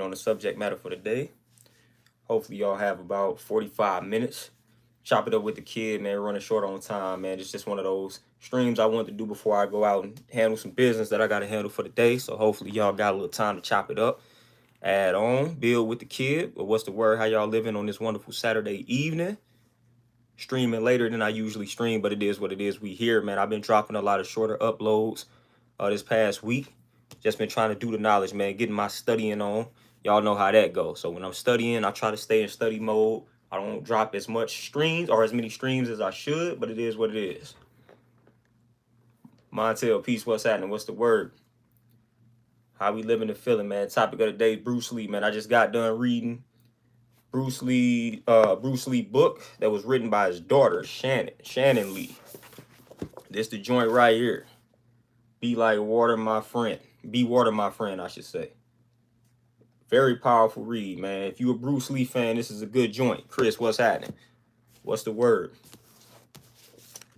on the subject matter for the day. Hopefully, y'all have about 45 minutes. Chop it up with the kid, man. Running short on time, man. It's just one of those streams I want to do before I go out and handle some business that I got to handle for the day. So hopefully, y'all got a little time to chop it up, add on, build with the kid. But what's the word? How y'all living on this wonderful Saturday evening? Streaming later than I usually stream, but it is what it is. We here, man. I've been dropping a lot of shorter uploads this past week. Just been trying to do the knowledge, man. Getting my studying on. Y'all know how that goes. So when I'm studying, I try to stay in study mode. I don't drop as much streams or as many streams as I should, but it is what it is. Montel, peace, what's happening? What's the word? How we living and feeling, man? Topic of the day, Bruce Lee, man. I just got done reading Bruce Lee book that was written by his daughter, Shannon Lee. This the joint right here. Be like water, my friend. Be water, my friend, I should say. Very powerful read, man. If you a Bruce Lee fan, this is a good joint. Chris, what's happening? What's the word?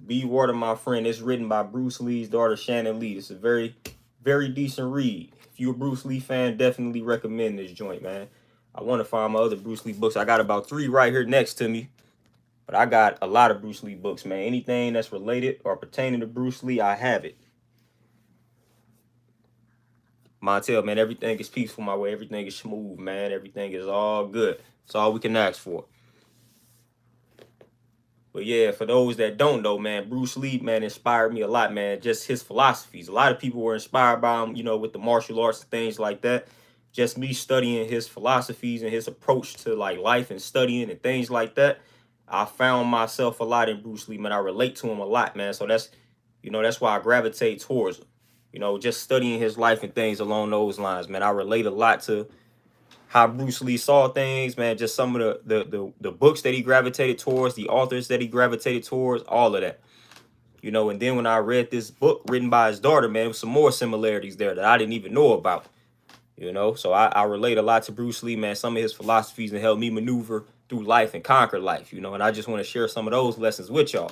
Be water, my friend. It's written by Bruce Lee's daughter, Shannon Lee. It's a very, very decent read. If you a Bruce Lee fan, definitely recommend this joint, man. I want to find my other Bruce Lee books. I got about 3 right here next to me. But I got a lot of Bruce Lee books, man. Anything that's related or pertaining to Bruce Lee, I have it. Montel, man, everything is peaceful my way. Everything is smooth, man. Everything is all good. It's all we can ask for. But yeah, for those that don't know, man, Bruce Lee, man, inspired me a lot, man. Just his philosophies. A lot of people were inspired by him, you know, with the martial arts and things like that. Just me studying his philosophies and his approach to like life and studying and things like that. I found myself a lot in Bruce Lee, man. I relate to him a lot, man. So that's, you know, that's why I gravitate towards him. You know, just studying his life and things along those lines, man. I relate a lot to how Bruce Lee saw things, man. Just some of the books that he gravitated towards, the authors that he gravitated towards, all of that. You know, and then when I read this book written by his daughter, man, there was some more similarities there that I didn't even know about. You know, so I relate a lot to Bruce Lee, man. Some of his philosophies and help me maneuver through life and conquer life, you know, and I just want to share some of those lessons with y'all.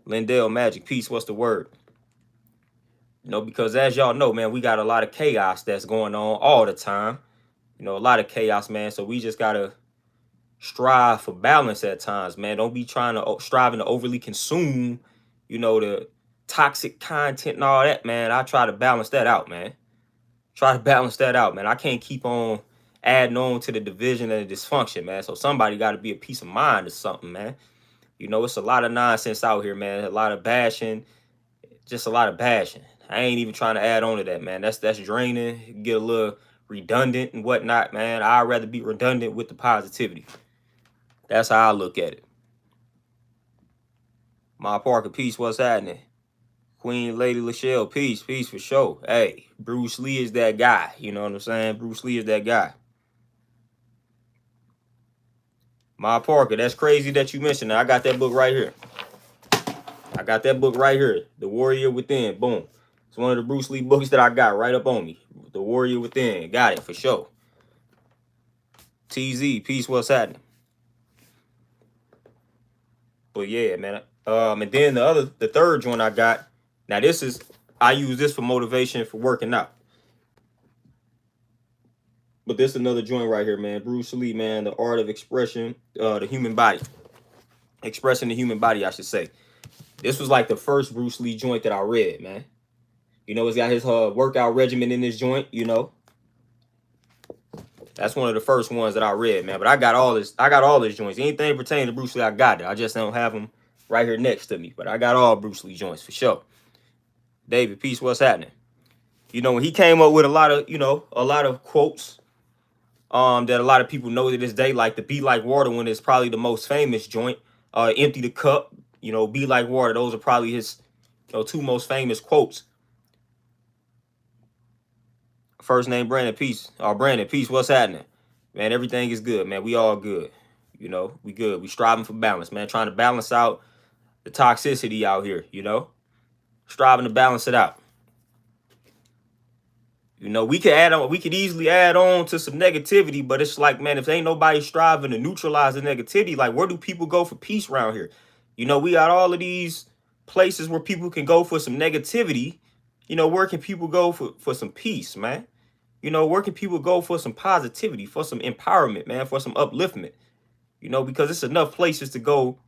Lindell Magic, peace, what's the word? You know, because as y'all know, man, we got a lot of chaos that's going on all the time. You know, a lot of chaos, man. So we just got to strive for balance at times, man. Don't be striving to overly consume, you know, the toxic content and all that, man. I try to balance that out, man. Try to balance that out, man. I can't keep on adding on to the division and the dysfunction, man. So somebody got to be a peace of mind or something, man. You know, it's a lot of nonsense out here, man. A lot of bashing, just a lot of bashing. I ain't even trying to add on to that, man. That's draining. Get a little redundant and whatnot, man. I'd rather be redundant with the positivity. That's how I look at it. My Parker, peace, what's happening? Queen Lady Lachelle, peace for sure. Hey, Bruce Lee is that guy. You know what I'm saying? Bruce Lee is that guy. My Parker, that's crazy that you mentioned that. I got that book right here. I got that book right here. The Warrior Within. Boom. It's one of the Bruce Lee books that I got right up on me. The Warrior Within. Got it for sure. TZ, peace, what's happening? But yeah, man. And then the third joint I got. Now I use this for motivation for working out. But this is another joint right here, man. Bruce Lee, man. The Art of Expression, the Human Body. Expressing the human body, I should say. This was like the first Bruce Lee joint that I read, man. You know, it's got his workout regimen in this joint, you know. That's one of the first ones that I read, man. But I got all his joints. Anything pertaining to Bruce Lee, I got it. I just don't have them right here next to me. But I got all Bruce Lee joints for sure. David, peace, what's happening? You know, when he came up with a lot of quotes that a lot of people know to this day, like the Be Like Water one is probably the most famous joint. Empty the cup, you know, be like water. Those are probably his, you know, 2 most famous quotes. First name Brandon, peace. Brandon, peace, what's happening? Man, everything is good, man. We all good. You know, we good. We striving for balance, man. Trying to balance out the toxicity out here, you know. Striving to balance it out. You know, we could easily add on to some negativity, but it's like, man, if ain't nobody striving to neutralize the negativity, like where do people go for peace around here? You know, we got all of these places where people can go for some negativity. You know, where can people go for some peace, man? You know, where can people go for some positivity, for some empowerment, man, for some upliftment? You know, because it's enough places to go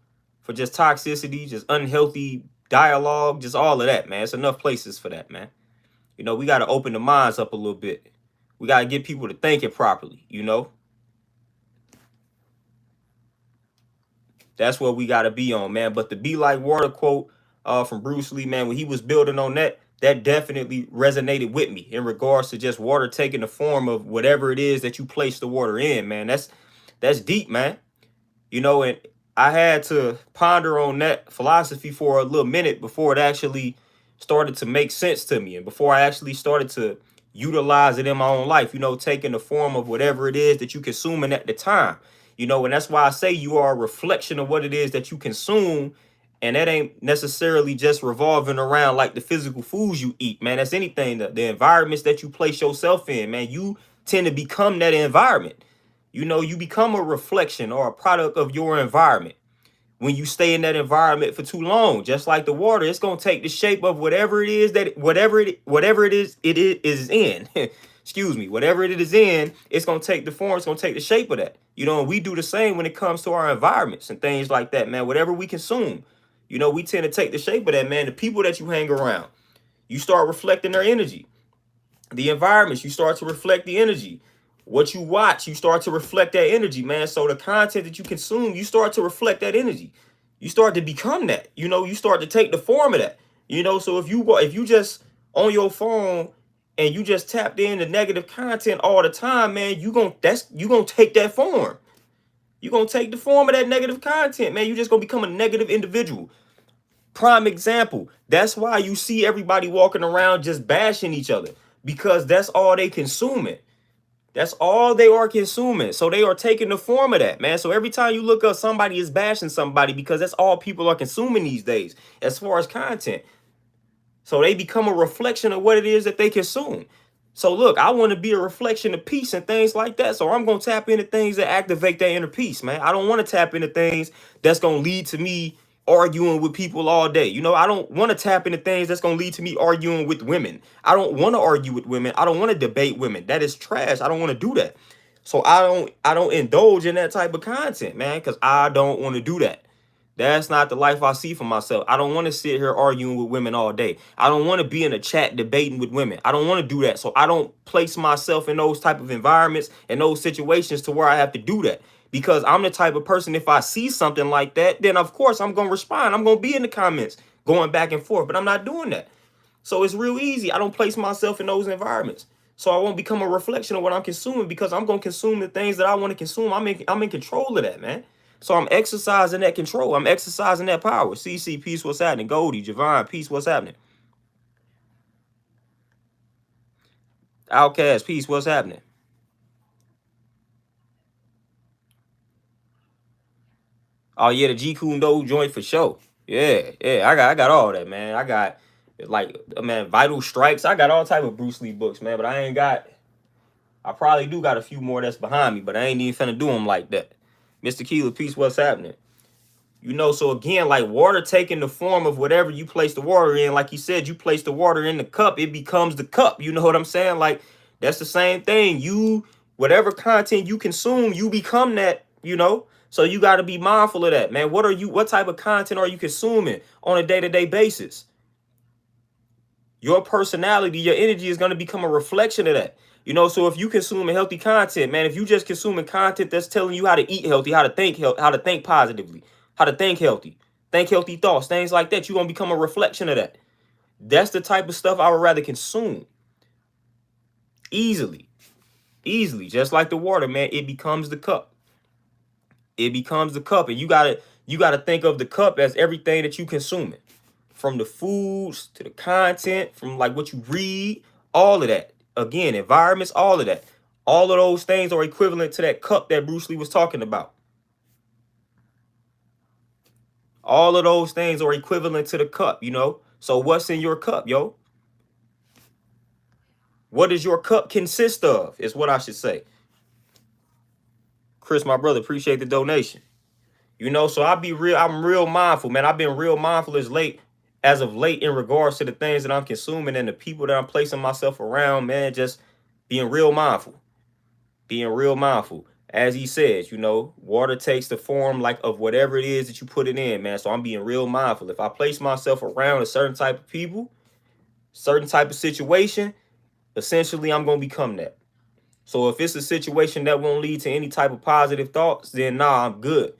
for just toxicity, just unhealthy dialogue, just all of that, man. It's enough places for that, man. You know, we got to open the minds up a little bit. We got to get people to think it properly, you know. That's what we got to be on, man. But the Be Like Water quote from Bruce Lee, man, when he was building on that, that definitely resonated with me in regards to just water taking the form of whatever it is that you place the water in, man. That's deep, man. You know, and I had to ponder on that philosophy for a little minute before it actually started to make sense to me, and before I actually started to utilize it in my own life, you know, taking the form of whatever it is that you consuming at the time. You know, and that's why I say you are a reflection of what it is that you consume. And that ain't necessarily just revolving around like the physical foods you eat, man. That's anything, the environments that you place yourself in, man. You tend to become that environment. You know, you become a reflection or a product of your environment when you stay in that environment for too long. Just like the water, it's gonna take the shape of whatever it is that whatever it is in. Excuse me, whatever it is in, it's gonna take the form, it's gonna take the shape of that. You know, and we do the same when it comes to our environments and things like that, man. Whatever we consume, you know, we tend to take the shape of that, man. The people that you hang around, you start reflecting their energy. The environments, you start to reflect the energy. What you watch, you start to reflect that energy, man. So the content that you consume, you start to reflect that energy. You start to become that. You know, you start to take the form of that. You know, so if you just on your phone and you just tapped into negative content all the time, man, you gonna take that form. You're gonna take the form of that negative content, man. You just gonna become a negative individual. Prime example. That's why you see everybody walking around just bashing each other, because that's all they consuming. That's all they are consuming. So they are taking the form of that, man. So every time you look up, somebody is bashing somebody, because that's all people are consuming these days as far as content. So they become a reflection of what it is that they consume. So look, I want to be a reflection of peace and things like that. So I'm going to tap into things that activate that inner peace, man. I don't want to tap into things that's going to lead to me arguing with people all day. You know, I don't want to tap into things that's going to lead to me arguing with women. I don't want to argue with women. I don't want to debate women. That is trash. I don't want to do that. So I don't indulge in that type of content, man, because I don't want to do that. That's not the life I see for myself. I don't want to sit here arguing with women all day. I don't want to be in a chat debating with women. I don't want to do that. So I don't place myself in those type of environments and those situations to where I have to do that. Because I'm the type of person, if I see something like that, then of course I'm going to respond. I'm going to be in the comments going back and forth, but I'm not doing that. So it's real easy. I don't place myself in those environments. So I won't become a reflection of what I'm consuming, because I'm going to consume the things that I want to consume. I'm in control of that, man. So I'm exercising that control. I'm exercising that power. CC, peace, what's happening? Goldie, Javon, peace, what's happening? Outcast, peace, what's happening? Oh yeah, the G Kundo joint for sure. Yeah, I got all that, man. I got like, man, Vital Strikes. I got all type of Bruce Lee books, man. But I probably do got a few more that's behind me, but I ain't even finna do them like that. Mr. Keeler, peace, what's happening? You know, so again, like water taking the form of whatever you place the water in. Like you said, you place the water in the cup, it becomes the cup. You know what I'm saying? Like, that's the same thing. Whatever content you consume, you become that, you know? So you got to be mindful of that, man. What type of content are you consuming on a day-to-day basis? Your personality, your energy is going to become a reflection of that. You know, so if you consuming healthy content, man, if you just consuming content that's telling you how to eat healthy, how to think positively, how to think healthy thoughts, things like that, you're going to become a reflection of that. That's the type of stuff I would rather consume. Easily, just like the water, man, it becomes the cup. It becomes the cup, and you gotta think of the cup as everything that you consuming, from the foods to the content, from like what you read, all of that. Again, environments, all of that. All of those things are equivalent to that cup that Bruce Lee was talking about. All of those things are equivalent to the cup, you know? So what's in your cup, yo? What does your cup consist of, is what I should say. Chris, my brother, appreciate the donation. You know, so I'm real mindful, man. I've been real mindful as of late in regards to the things that I'm consuming and the people that I'm placing myself around, man. Just Being real mindful. Being real mindful. As he says, you know, water takes the form like of whatever it is that you put it in, man. So I'm being real mindful. If I place myself around a certain type of people, certain type of situation, essentially I'm gonna become that. So if it's a situation that won't lead to any type of positive thoughts, then nah, I'm good.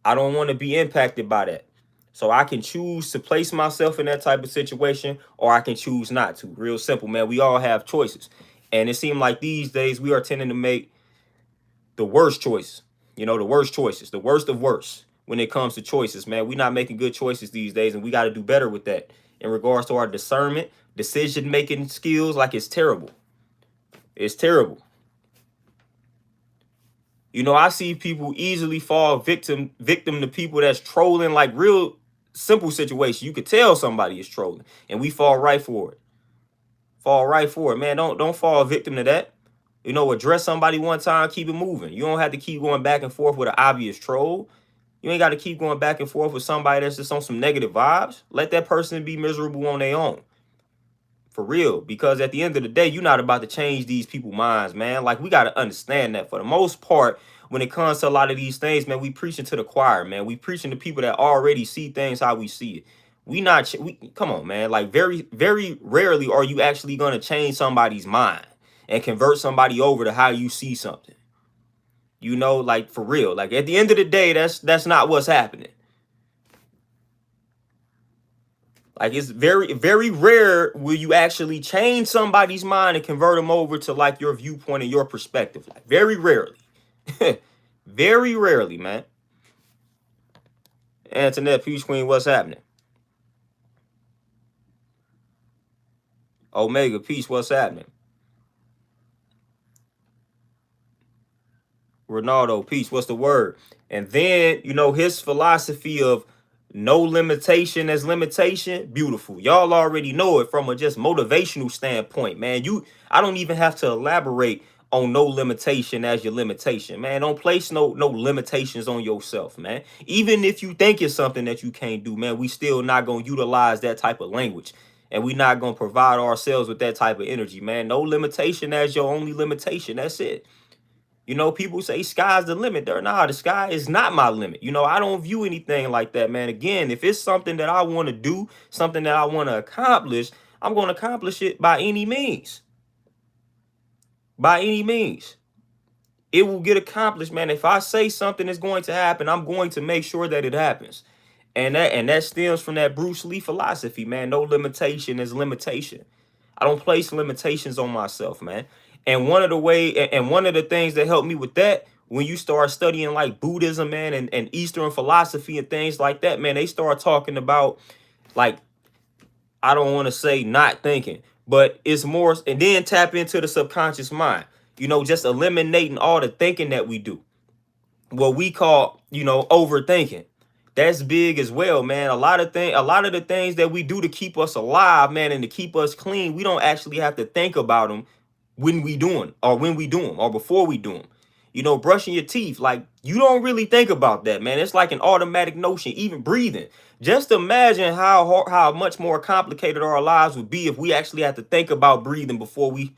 I don't want to be impacted by that. So I can choose to place myself in that type of situation, or I can choose not to. Real simple, man. We all have choices. And it seems like these days we are tending to make the worst choices. You know, the worst choices, the worst of worst when it comes to choices, man. We're not making good choices these days, and we got to do better with that. In regards to our discernment, decision making skills, like it's terrible. It's terrible. You know, I see people easily fall victim to people that's trolling, like real simple situations. You could tell somebody is trolling, and we fall right for it. Fall right for it, man. Don't fall victim to that. You know, address somebody one time, keep it moving. You don't have to keep going back and forth with an obvious troll. You ain't got to keep going back and forth with somebody that's just on some negative vibes. Let that person be miserable on their own. For real. Because at the end of the day, you're not about to change these people's minds, man. Like, we got to understand that for the most part, when it comes to a lot of these things, man, we preaching to the choir, man. We preaching to people that already see things how we see it. Come on, man. Like, very, very rarely are you actually going to change somebody's mind and convert somebody over to how you see something. You know, like, for real. Like, at the end of the day, that's not what's happening. Like, it's very, very rare will you actually change somebody's mind and convert them over to like your viewpoint and your perspective. Like, very rarely. Very rarely, man. Antoinette, Peace Queen, what's happening? Omega, peace, what's happening? Ronaldo, peace, what's the word? And then, you know, his philosophy of no limitation as limitation, beautiful. Y'all already know it from a just motivational standpoint, man. I don't even have to elaborate on no limitation as your limitation, man. Don't place no limitations on yourself, man. Even if you think it's something that you can't do, man, we still not gonna utilize that type of language. And we not gonna provide ourselves with that type of energy, man. No limitation as your only limitation. That's it. You know, people say sky's the limit. Nah, the sky is not my limit. You know, I don't view anything like that, man. Again, if it's something that I want to do, something that I want to accomplish, I'm going to accomplish it by any means. By any means. It will get accomplished, man. If I say something is going to happen, I'm going to make sure that it happens. And that stems from that Bruce Lee philosophy, man. No limitation is limitation. I don't place limitations on myself, man. And one of the things that helped me with that, when you start studying like Buddhism, man, and Eastern philosophy and things like that, man, they start talking about, like, I don't want to say not thinking, but it's more, and then tap into the subconscious mind, you know, just eliminating all the thinking that we do. What we call, you know, overthinking. That's big as well, man. A lot of the things that we do to keep us alive, man, and to keep us clean, we don't actually have to think about them when we do them, or before we do them. You know, brushing your teeth, like, you don't really think about that, man. It's like an automatic notion. Even breathing. Just imagine how much more complicated our lives would be if we actually had to think about breathing before we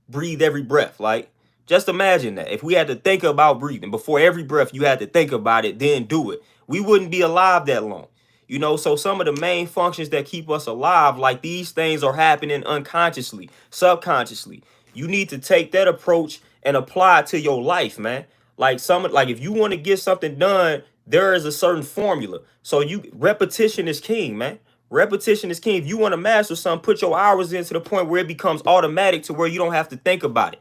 breathe every breath. Like, just imagine that. If we had to think about breathing before every breath, you had to think about it, then do it. We wouldn't be alive that long. You know, so some of the main functions that keep us alive, like, these things are happening unconsciously, subconsciously. You need to take that approach and apply it to your life, man. Like, if you want to get something done, there is a certain formula. So repetition is king, man. Repetition is king. If you want to master something, put your hours in to the point where it becomes automatic, to where you don't have to think about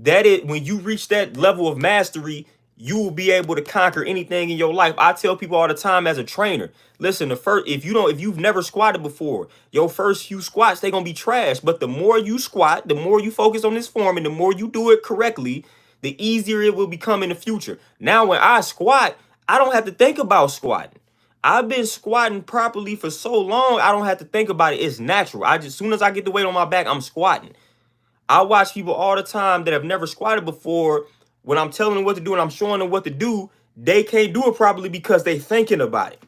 it. When you reach that level of mastery, you will be able to conquer anything in your life. I tell people all the time as a trainer, listen, if you've never squatted before, your first few squats, they're gonna be trash. But the more you squat, the more you focus on this form, and the more you do it correctly, the easier it will become in the future. Now, when I squat, I don't have to think about squatting. I've been squatting properly for so long, I don't have to think about it. It's natural. As soon as I get the weight on my back, I'm squatting. I watch people all the time that have never squatted before. When I'm telling them what to do and I'm showing them what to do, they can't do it properly because they thinking about it.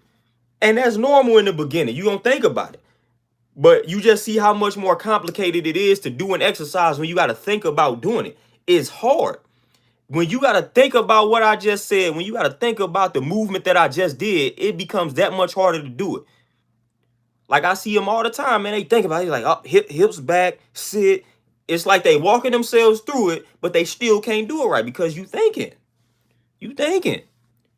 And that's normal in the beginning. You're going to think about it. But you just see how much more complicated it is to do an exercise when you got to think about doing it. It's hard. When you got to think about what I just said, when you got to think about the movement that I just did, it becomes that much harder to do it. Like I see them all the time, man. They think about it like, oh, hips back, sit. It's like they walking themselves through it, but they still can't do it right because you thinking. You thinking.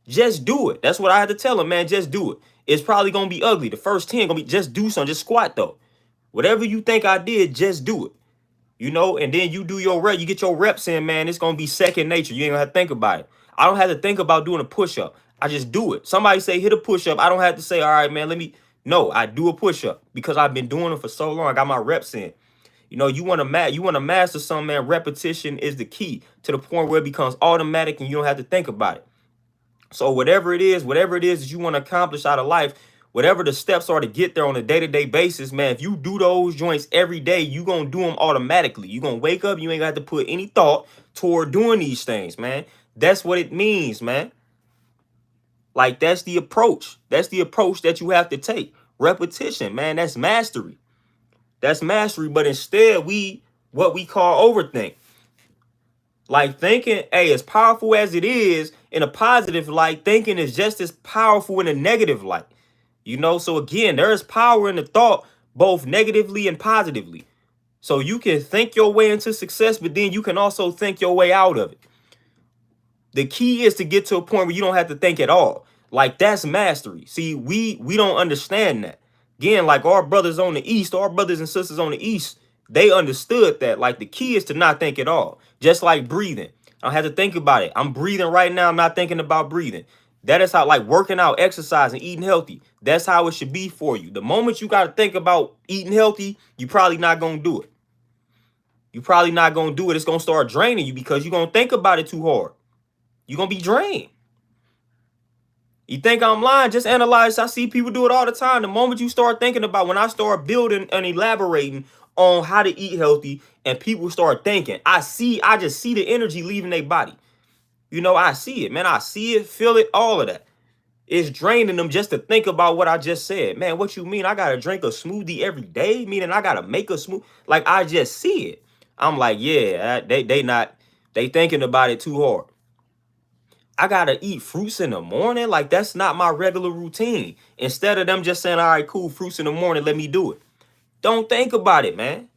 Just do it. That's what I had to tell them, man. Just do it. It's probably going to be ugly. The first 10 going to be just do something. Just squat, though. Whatever you think I did, just do it. You know, and then you do your rep. You get your reps in, man. It's going to be second nature. You ain't going to have to think about it. I don't have to think about doing a push-up. I just do it. Somebody say hit a push-up. I don't have to say, all right, man, let me. No, I do a push-up because I've been doing it for so long. I got my reps in. You know, you want to master something, man. Repetition is the key to the point where it becomes automatic and you don't have to think about it. So whatever it is that you want to accomplish out of life, whatever the steps are to get there on a day-to-day basis, man, if you do those joints every day, you going to do them automatically. You going to wake up, you ain't got to put any thought toward doing these things, man. That's what it means, man. Like, that's the approach. That's the approach that you have to take. Repetition, man, that's mastery. That's mastery, but instead, what we call overthink. Like thinking, hey, as powerful as it is in a positive light, thinking is just as powerful in a negative light. You know, so again, there is power in the thought, both negatively and positively. So you can think your way into success, but then you can also think your way out of it. The key is to get to a point where you don't have to think at all. Like, that's mastery. See, we don't understand that. Again, like our brothers on the East, our brothers and sisters on the East, they understood that. Like, the key is to not think at all. Just like breathing. I don't have to think about it. I'm breathing right now. I'm not thinking about breathing. That is how, like, working out, exercising, eating healthy. That's how it should be for you. The moment you got to think about eating healthy, you probably not going to do it. You probably not going to do it. It's going to start draining you because you're going to think about it too hard. You're going to be drained. You think I'm lying? Just analyze. I see people do it all the time. The moment you start thinking about, when I start building and elaborating on how to eat healthy and people start thinking, I just see the energy leaving their body. You know, I see it, man. I see it, feel it, all of that. It's draining them just to think about what I just said. Man, what you mean? I got to drink a smoothie every day? Meaning I got to make a smoothie? Like, I just see it. I'm like, yeah, they thinking about it too hard. I gotta eat fruits in the morning. Like, that's not my regular routine. Instead of them just saying, all right, cool, fruits in the morning, let me do it. Don't think about it, man.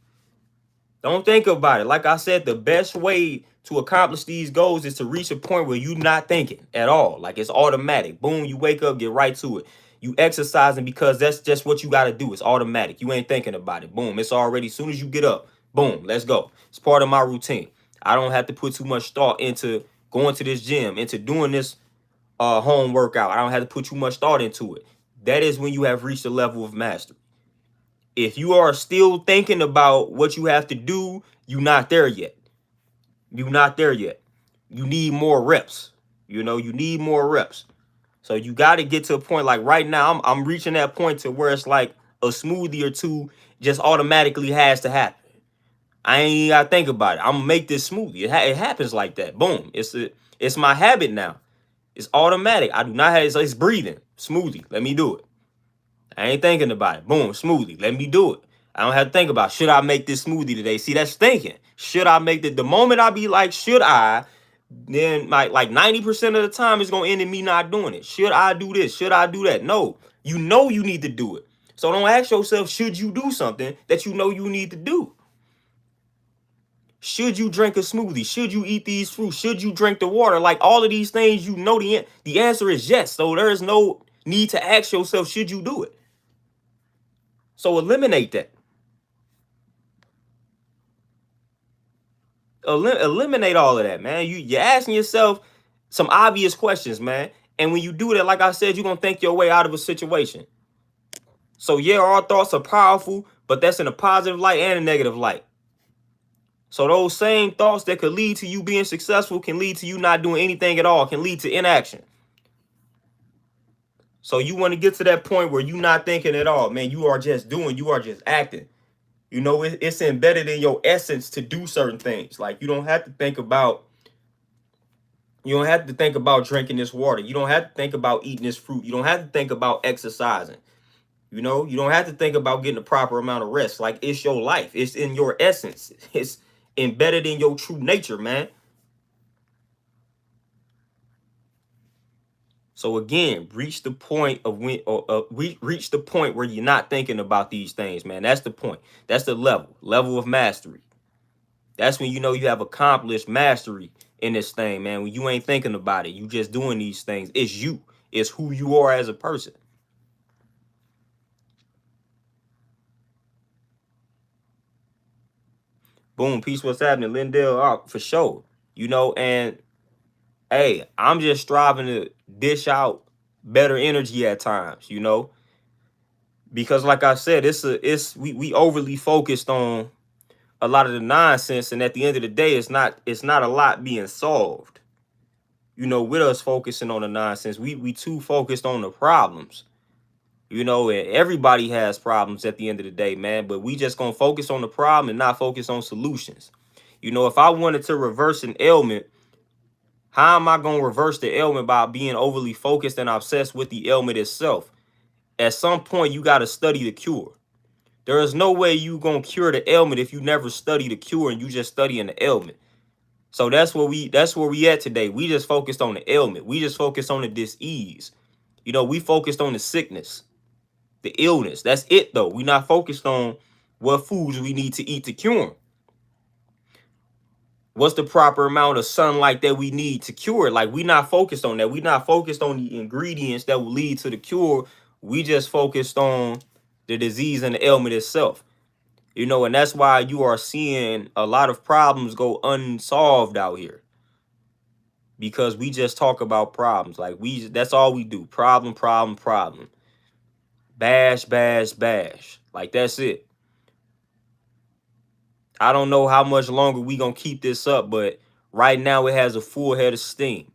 Don't think about it. Like I said, the best way to accomplish these goals is to reach a point where you're not thinking at all. Like, it's automatic. Boom, you wake up, get right to it. You exercising because that's just what you got to do. It's automatic. You ain't thinking about it. Boom, it's already, as soon as you get up, boom, let's go. It's part of my routine. I don't have to put too much thought into going to this gym, into doing this home workout. I don't have to put too much thought into it. That is when you have reached a level of mastery. If you are still thinking about what you have to do, you're not there yet. You're not there yet. You need more reps. You know, you need more reps. So you got to get to a point, like right now, I'm reaching that point to where it's like a smoothie or two just automatically has to happen. I ain't even gotta think about it. I'm gonna make this smoothie. It happens like that. Boom. It's my habit now. It's automatic. I do not have it's breathing. Smoothie. Let me do it. I ain't thinking about it. Boom, smoothie. Let me do it. I don't have to think about, should I make this smoothie today? See, that's thinking. Should I make the moment I be like, should I? Then like 90% of the time it's gonna end in me not doing it. Should I do this? Should I do that? No. You know you need to do it. So don't ask yourself, should you do something that you know you need to do? Should you drink a smoothie? Should you eat these fruits? Should you drink the water? Like, all of these things, you know the answer is yes. So there is no need to ask yourself, should you do it? So eliminate that. Eliminate all of that, man. You're asking yourself some obvious questions, man. And when you do that, like I said, you're going to think your way out of a situation. So yeah, our thoughts are powerful, but that's in a positive light and a negative light. So those same thoughts that could lead to you being successful can lead to you not doing anything at all, can lead to inaction. So you want to get to that point where you're not thinking at all, man. You are just doing, you are just acting. You know, it's embedded in your essence to do certain things. Like, you don't have to think about drinking this water. You don't have to think about eating this fruit. You don't have to think about exercising. You know, you don't have to think about getting the proper amount of rest. Like, it's your life. It's in your essence. It's embedded in your true nature, man. So again, reach the point of when, or we reach the point where you're not thinking about these things, man. That's the point. That's the level of mastery. That's when you know you have accomplished mastery in this thing, man. When you ain't thinking about it, you just doing these things. It's you. It's who you are as a person. Boom, peace. What's happening, Lindell? For sure. You know, and hey, I'm just striving to dish out better energy at times. You know, because like I said, we overly focused on a lot of the nonsense, and at the end of the day, it's not a lot being solved. You know, with us focusing on the nonsense, we too focused on the problems. You know, and everybody has problems at the end of the day, man. But we just gonna focus on the problem and not focus on solutions. You know, if I wanted to reverse an ailment, how am I gonna reverse the ailment by being overly focused and obsessed with the ailment itself? At some point, you gotta study the cure. There is no way you gonna cure the ailment if you never study the cure and you just studying the ailment. So that's where we at today. We just focused on the ailment. We just focused on the disease. You know, we focused on the sickness, the illness. That's it though. We not focused on what foods we need to eat to cure 'em. What's the proper amount of sunlight that we need to cure it? Like, we not focused on that. We not focused on the ingredients that will lead to the cure. We just focused on the disease and the ailment itself. You know, and that's why you are seeing a lot of problems go unsolved out here. Because we just talk about problems. Like, that's all we do. Problem, problem, problem. Bash, bash, bash. Like, that's it. I don't know how much longer we gonna keep this up, but right now it has a full head of steam.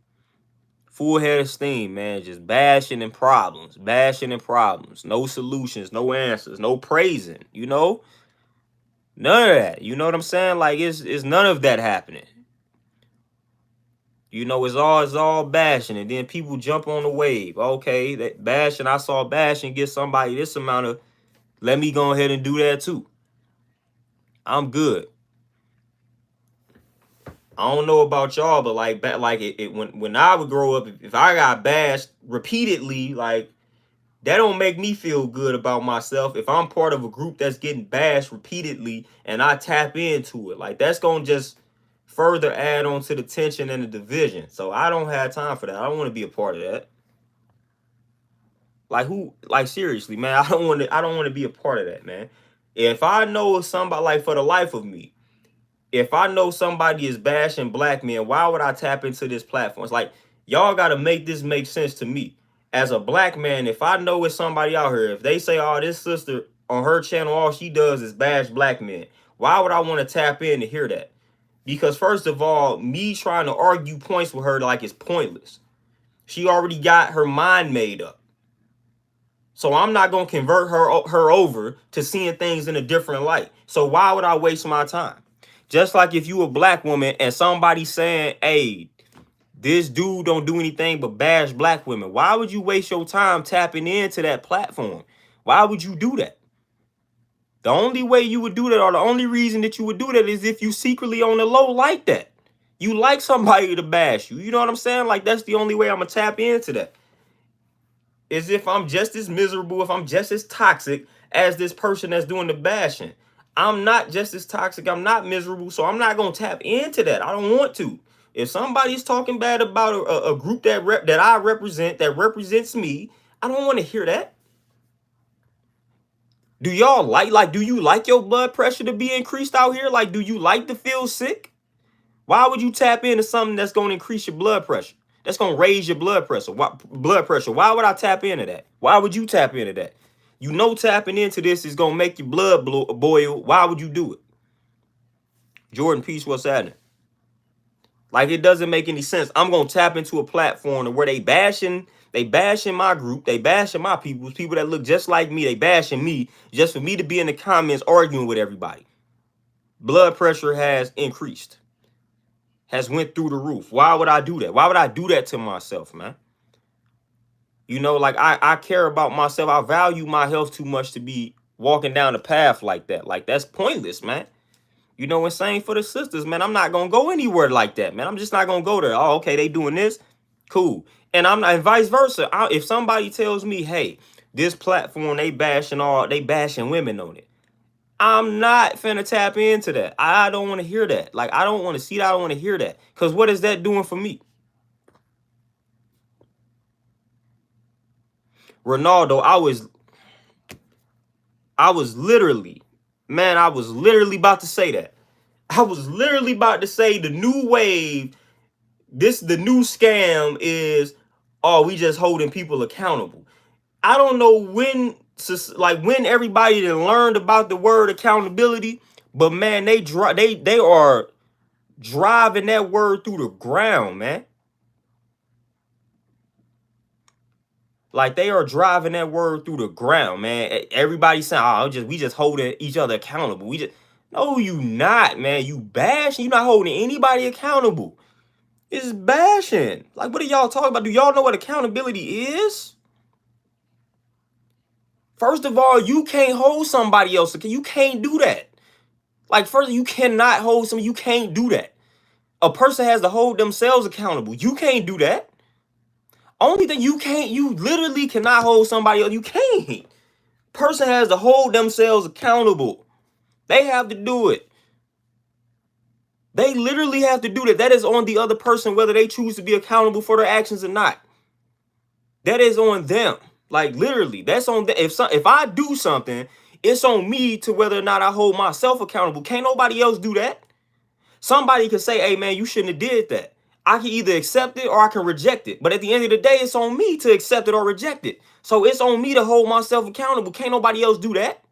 Full head of steam, man. Just bashing and problems. Bashing and problems. No solutions, no answers, no praising, you know? None of that. You know what I'm saying? Like, it's none of that happening. You know, it's all bashing, and then people jump on the wave. Okay, that bashing, I saw bashing get somebody this amount of, let me go ahead and do that too. I'm good. I don't know about y'all, but like it when I would grow up, if I got bashed repeatedly, like, that don't make me feel good about myself. If I'm part of a group that's getting bashed repeatedly and I tap into it, like, that's gonna just further add on to the tension and the division. So I don't have time for that. I don't want to be a part of that. Like, who, like, seriously, man, I don't want to be a part of that, man. If I know somebody, like, for the life of me, if I know somebody is bashing black men, why would I tap into this platform? It's like, y'all got to make this make sense to me. As a black man, if I know it's somebody out here, if they say, oh, this sister on her channel, all she does is bash black men, why would I want to tap in to hear that? Because first of all, me trying to argue points with her, like, is pointless. She already got her mind made up. So I'm not going to convert her over to seeing things in a different light. So why would I waste my time? Just like if you a black woman and somebody saying, hey, this dude don't do anything but bash black women, why would you waste your time tapping into that platform? Why would you do that? The only way you would do that, or the only reason that you would do that, is if you secretly on the low like that. You like somebody to bash you. You know what I'm saying? Like, that's the only way I'm going to tap into that. Is if I'm just as miserable, if I'm just as toxic as this person that's doing the bashing. I'm not just as toxic. I'm not miserable. So I'm not going to tap into that. I don't want to. If somebody's talking bad about a group that I represent, that represents me, I don't want to hear that. Do y'all do you like your blood pressure to be increased out here? Like, do you like to feel sick? Why would you tap into something that's going to increase your blood pressure? That's going to raise your blood pressure. Why would I tap into that? Why would you tap into that? You know, tapping into this is going to make your blood boil. Why would you do it? Jordan, peace, what's happening? Like, it doesn't make any sense. I'm going to tap into a platform where they bashing my group. They bashing my people that look just like me. They bashing me just for me to be in the comments arguing with everybody. Blood pressure has increased. Has went through the roof. Why would I do that? Why would I do that to myself, man? You know, like I care about myself. I value my health too much to be walking down the path like that. Like that's pointless, man. You know, and same for the sisters, man. I'm not gonna go anywhere like that, man. I'm just not gonna go there. Oh, okay, they doing this, cool. And I'm not, and vice versa. If somebody tells me, hey, this platform they bashing women on it, I'm not finna tap into that. I don't want to hear that. Like I don't want to see that. I don't want to hear that. Cause what is that doing for me? Ronaldo, I was literally, man, I was literally about to say that. I was literally about to say the new wave, the new scam is, oh, we just holding people accountable. I don't know when everybody that learned about the word accountability, but man, they are driving that word through the ground, man. Like they are driving that word through the ground, man. Everybody saying, "Oh, we just holding each other accountable." We just no, you not, man. You bashing. You not holding anybody accountable. It's bashing. Like, what are y'all talking about? Do y'all know what accountability is? First of all, you can't hold somebody else. You can't do that. Like, first, you cannot hold somebody. You can't do that. A person has to hold themselves accountable. You can't do that. Only thing you literally cannot hold somebody else. You can't. Person has to hold themselves accountable. They have to do it. They literally have to do that. That is on the other person, whether they choose to be accountable for their actions or not. That is on them. Like literally, that's on the, if I do something, it's on me to whether or not I hold myself accountable. Can't nobody else do that. Somebody can say, hey man, you shouldn't have did that. I can either accept it or I can reject it. But at the end of the day, it's on me to accept it or reject it. So it's on me to hold myself accountable. Can't nobody else do that.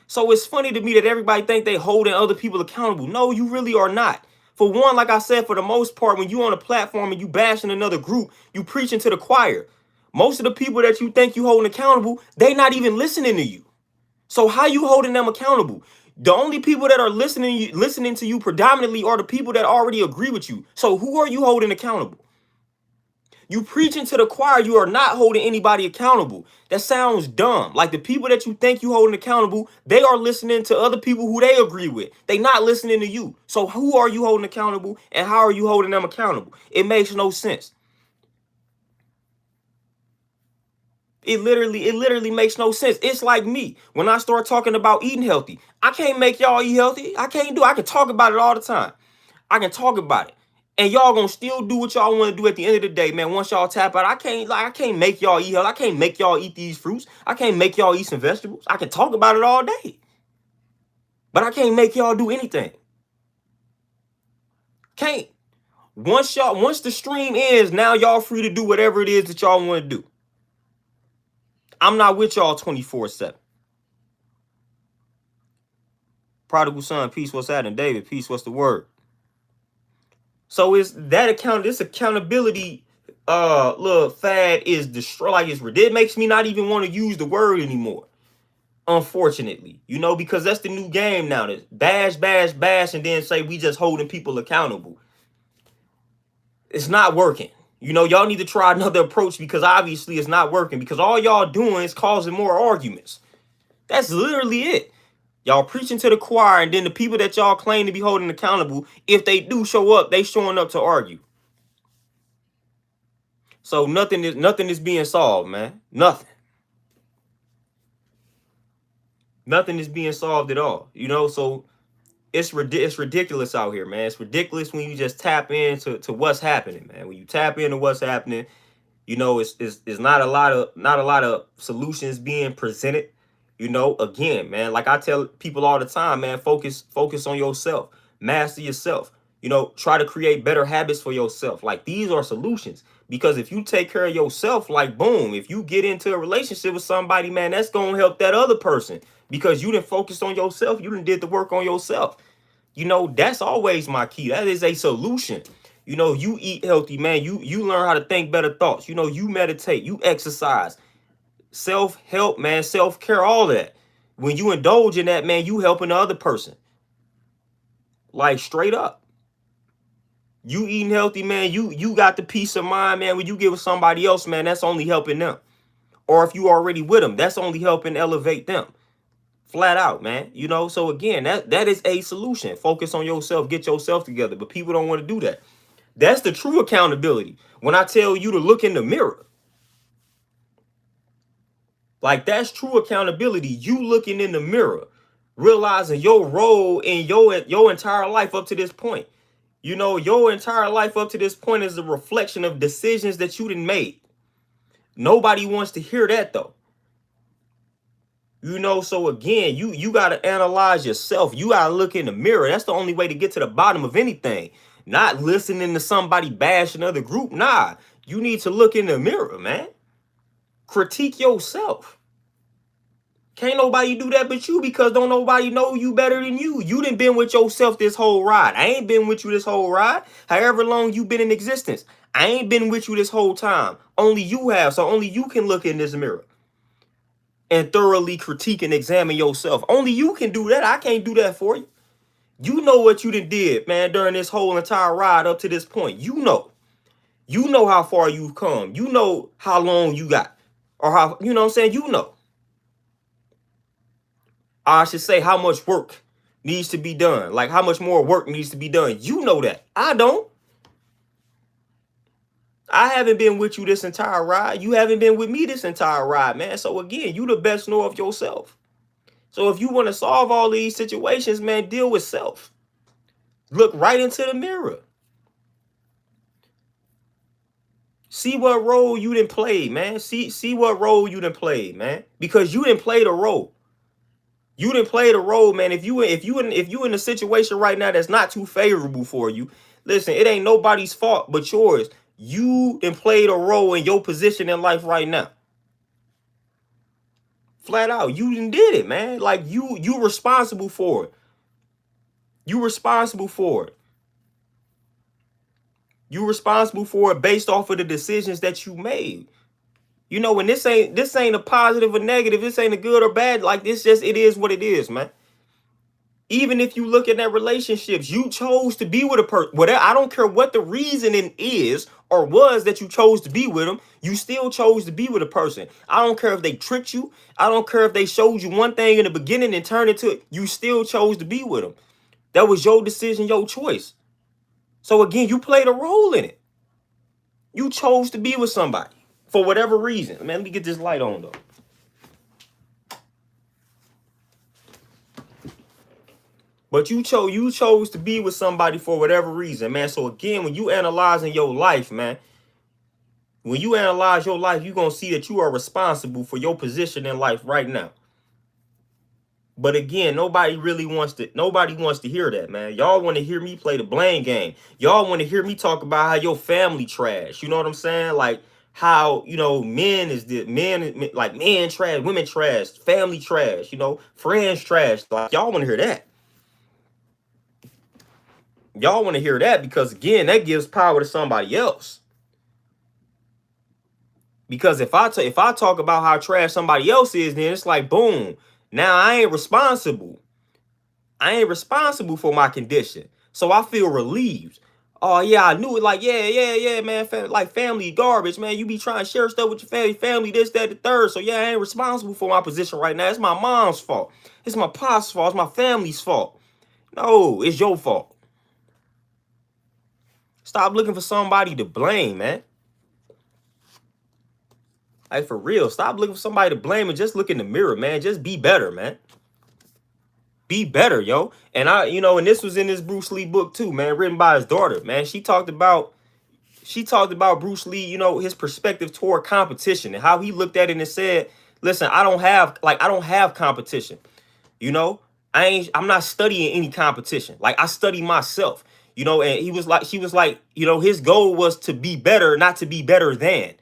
So it's funny to me that everybody think they holding other people accountable. No, you really are not. For one, like I said, for the most part, when you on a platform and you bashing another group, you preaching to the choir. Most of the people that you think you holding accountable, they not even listening to you. So how you holding them accountable? The only people that are listening to you predominantly are the people that already agree with you. So who are you holding accountable? You preaching to the choir, you are not holding anybody accountable. That sounds dumb. Like the people that you think you holding accountable, they are listening to other people who they agree with. They not listening to you. So who are you holding accountable and how are you holding them accountable? It makes no sense. It literally makes no sense. It's like me. When I start talking about eating healthy, I can't make y'all eat healthy. I can talk about it all the time. I can talk about it. And y'all gonna still do what y'all want to do at the end of the day, man. Once y'all tap out, I can't make y'all eat healthy. I can't make y'all eat these fruits. I can't make y'all eat some vegetables. I can talk about it all day. But I can't make y'all do anything. Can't. Once the stream ends, now y'all free to do whatever it is that y'all want to do. I'm not with y'all 24/7. Prodigal son, peace, what's happening? David, peace, what's the word? So is that this accountability little fad is destroy, like it's ridiculous. It makes me not even want to use the word anymore. Unfortunately, you know, because that's the new game now. That bash, and then say we just holding people accountable. It's not working. You know, y'all need to try another approach because obviously it's not working because all y'all doing is causing more arguments. That's literally it. Y'all preaching to the choir, and then the people that y'all claim to be holding accountable, if they do show up, they showing up to argue. So nothing is being solved, man. Nothing is being solved at all. You know, so it's ridiculous out here, man. It's ridiculous when you just tap into what's happening, man. When you tap into what's happening, you know, it's not a lot of solutions being presented. You know, again, man, like I tell people all the time, man, focus on yourself, master yourself. You know, try to create better habits for yourself. Like these are solutions. Because if you take care of yourself, like boom, if you get into a relationship with somebody, man, that's gonna help that other person because you didn't focus on yourself. You didn't did the work on yourself. You know, that's always my key. That is a solution. You know, you eat healthy, man. You learn how to think better thoughts. You know, you meditate, you exercise, self-help, man, self-care, all that. When you indulge in that, man, you helping the other person. Like straight up. You eating healthy, man. You got the peace of mind, man. When you give somebody else, man, that's only helping them. Or if you already with them, that's only helping elevate them. Flat out, man. You know, so again, that is a solution. Focus on yourself, get yourself together. But people don't want to do that. That's the true accountability. When I tell you to look in the mirror, like that's true accountability. You looking in the mirror, realizing your role in your entire life up to this point. You know, your entire life up to this point is a reflection of decisions that you done made. Nobody wants to hear that though. You know, so again, you got to analyze yourself. You got to look in the mirror. That's the only way to get to the bottom of anything. Not listening to somebody bash another group. Nah, you need to look in the mirror, man. Critique yourself. Can't nobody do that but you, because don't nobody know you better than you. You done been with yourself this whole ride. I ain't been with you this whole ride. However long you been in existence, I ain't been with you this whole time. Only you have. So only you can look in this mirror and thoroughly critique and examine yourself. Only you can do that. I can't do that for you. You know what you done did, man, during this whole entire ride up to this point. You know how far you've come. You know how long you got, or how, you know what I'm saying? You know. I should say how much work needs to be done. Like how much more work needs to be done. You know that. I don't. I haven't been with you this entire ride. You haven't been with me this entire ride, man. So again, you the best know of yourself. So if you want to solve all these situations, man, deal with self. Look right into the mirror. See what role you done played, man. See what role you done played, man. Because you didn't play the role. You didn't play the role, man. If you in a situation right now that's not too favorable for you, listen, it ain't nobody's fault but yours. You done played a role in your position in life right now. Flat out, you done did it, man. Like you responsible for it. You responsible for it. You responsible for it based off of the decisions that you made. You know, when this ain't a positive or negative, this ain't a good or bad. Like this just, it is what it is, man. Even if you look at that relationships, you chose to be with a person. Whatever, I don't care what the reasoning is or was that you chose to be with them. You still chose to be with a person. I don't care if they tricked you. I don't care if they showed you one thing in the beginning and turned into it. You still chose to be with them. That was your decision, your choice. So again, you played a role in it. You chose to be with somebody for whatever reason. Man, let me get this light on though. But you chose to be with somebody for whatever reason, man. So again, when you analyzing your life, man, when you analyze your life, you're going to see that you are responsible for your position in life right now. But again, nobody wants to hear that, man. Y'all want to hear me play the blame game. Y'all want to hear me talk about how your family trash. You know what I'm saying? Like how, you know, men trash, women trash, family trash, you know, friends trash. Like y'all want to hear that. Y'all want to hear that because, again, that gives power to somebody else. Because if I talk about how trash somebody else is, then it's like, boom, now I ain't responsible. I ain't responsible for my condition. So I feel relieved. Oh, yeah, I knew it. Like, yeah, man. Like, family garbage, man. You be trying to share stuff with your family, this, that, the third. So, yeah, I ain't responsible for my position right now. It's my mom's fault. It's my pop's fault. It's my family's fault. No, it's your fault. Stop looking for somebody to blame, man. Like, for real, stop looking for somebody to blame and just look in the mirror, man. Just be better, man. Be better, yo. And and this was in this Bruce Lee book too, man, written by his daughter, man. She talked about Bruce Lee, you know, his perspective toward competition and how he looked at it and said, listen, I don't have competition. You know, I'm not studying any competition. Like, I study myself, you know, and she was like, you know, his goal was to be better, not to be better than.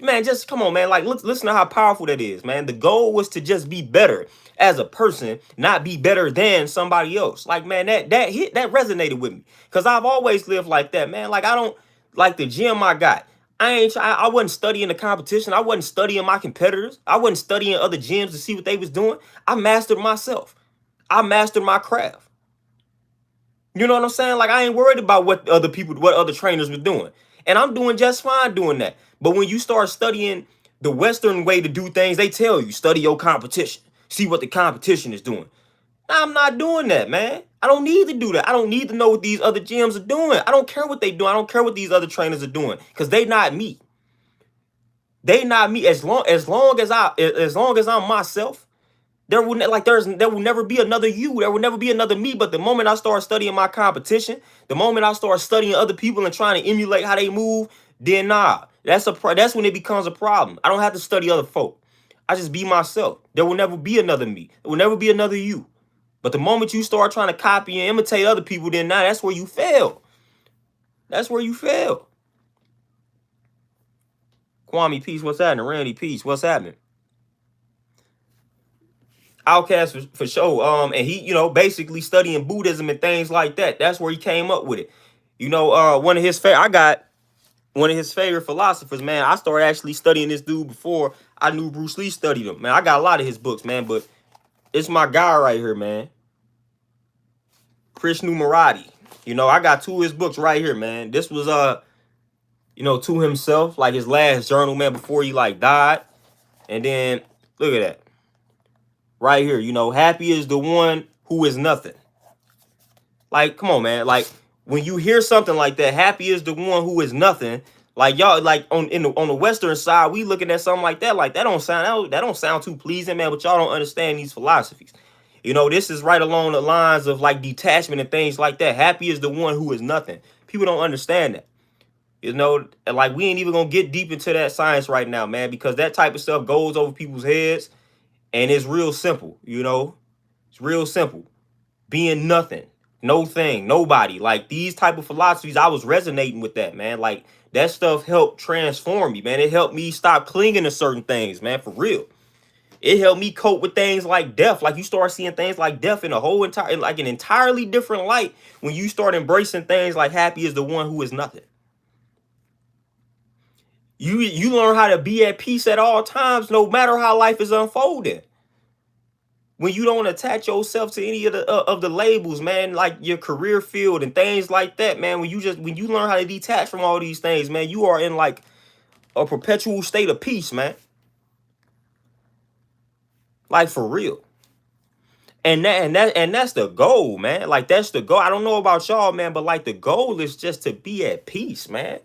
Man, just come on, man. Like, listen to how powerful that is, man. The goal was to just be better as a person, not be better than somebody else. Like, man, that resonated with me because I've always lived like that, man. Like, I don't like the gym I got. I wasn't studying the competition. I wasn't studying my competitors. I wasn't studying other gyms to see what they was doing. I mastered myself. I mastered my craft. You know what I'm saying? Like, I ain't worried about what other trainers were doing. And I'm doing just fine doing that. But when you start studying the Western way to do things, they tell you, study your competition. See what the competition is doing. I'm not doing that, man. I don't need to do that. I don't need to know what these other gyms are doing. I don't care what they do. I don't care what these other trainers are doing, because they not me. They not me. As long as I'm myself, there will never be another you. There will never be another me. But the moment I start studying my competition, the moment I start studying other people and trying to emulate how they move, then nah, that's when it becomes a problem. I don't have to study other folk. I just be myself. There will never be another me. There will never be another you. But the moment you start trying to copy and imitate other people, then now that's where you fail. That's where you fail. Kwame, peace, what's happening? Randy, peace, what's happening? Outcast for sure. And he, basically studying Buddhism and things like that. That's where he came up with it. One of his favorite philosophers, man. I started actually studying this dude before I knew Bruce Lee studied him. Man, I got a lot of his books, man, but it's my guy right here, man. Krishna Murati. I got 2 of his books right here, man. This was to himself, like his last journal, man, before he like died. And then look at that. Right here, happy is the one who is nothing. Like, come on, man. Like, when you hear something like that, happy is the one who is nothing. Like, y'all, like on the Western side, we looking at something like that. Like, that don't sound too pleasing, man. But y'all don't understand these philosophies. This is right along the lines of like detachment and things like that. Happy is the one who is nothing. People don't understand that. Like, we ain't even gonna get deep into that science right now, man, because that type of stuff goes over people's heads, and it's real simple. It's real simple. Being nothing, no thing, nobody. Like, these type of philosophies, I was resonating with that, man. Like, that stuff helped transform me, man. It helped me stop clinging to certain things, man, for real. It helped me cope with things like death. Like, you start seeing things like death in an entirely different light when you start embracing things like happy is the one who is nothing. You learn how to be at peace at all times, no matter how life is unfolding. When you don't attach yourself to any of the labels, man, like your career field and things like that, man, when you learn how to detach from all these things, man, you are in like a perpetual state of peace, man. Like, for real. And that's the goal, man. Like, that's the goal. I don't know about y'all, man, but like, the goal is just to be at peace, man.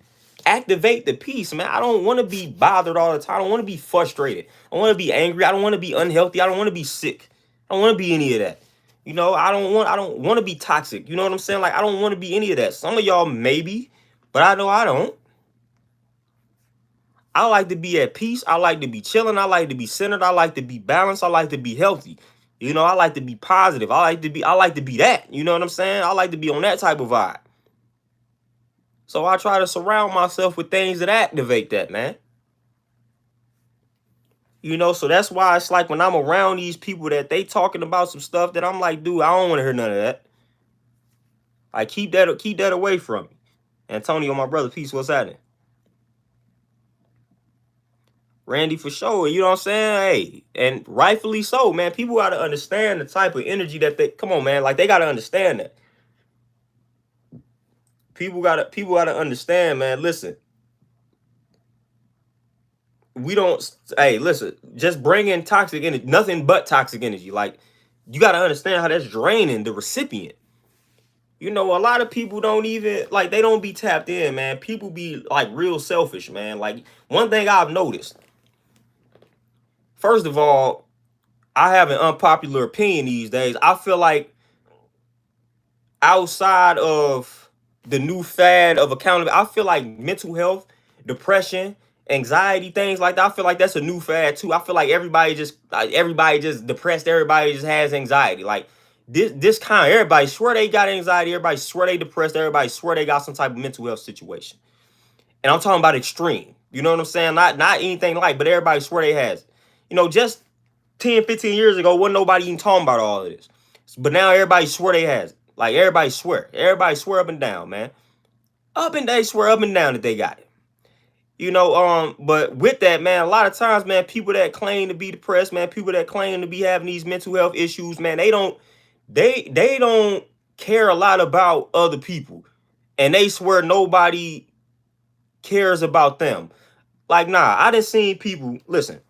Activate the peace, man. I don't want to be bothered all the time. I don't want to be frustrated. I want to be angry. I don't want to be unhealthy. I don't want to be sick. I don't want to be any of that. I don't want to be toxic. You know what I'm saying? Like, I don't want to be any of that. Some of y'all maybe, but I know I don't. I like to be at peace. I like to be chilling. I like to be centered. I like to be balanced. I like to be healthy. I like to be positive. I like to be that. You know what I'm saying? I like to be on that type of vibe. So I try to surround myself with things that activate that, man. So that's why it's like when I'm around these people that they talking about some stuff that I'm like, dude, I don't want to hear none of that. I keep that away from me. Antonio, my brother, peace, what's happening? Randy, for sure. You know what I'm saying? Hey, and rightfully so, man. People got to understand the type of energy that come on, man. Like, they got to understand that. People got to understand, man. Listen. Listen, just bring in toxic energy, nothing but toxic energy. Like, you got to understand how that's draining the recipient. A lot of people don't even, like, they don't be tapped in, man. People be, like, real selfish, man. Like, one thing I've noticed, first of all, I have an unpopular opinion these days. I feel like outside of the new fad of accountability, I feel like mental health, depression, anxiety, things like that, I feel like that's a new fad too. I feel like everybody just depressed. Everybody just has anxiety. Like, this kind of, everybody swear they got anxiety. Everybody swear they depressed. Everybody swear they got some type of mental health situation. And I'm talking about extreme. You know what I'm saying? Not anything like, but everybody swear they has. Just 10, 15 years ago, wasn't nobody even talking about all of this. But now everybody swear they has it. Like, everybody swear. Everybody swear up and down, man. They swear up and down that they got it. But with that, man, a lot of times, man, people that claim to be depressed, man, people that claim to be having these mental health issues, man, they don't care a lot about other people, and they swear nobody cares about them. Like, nah, I done seen people, listen,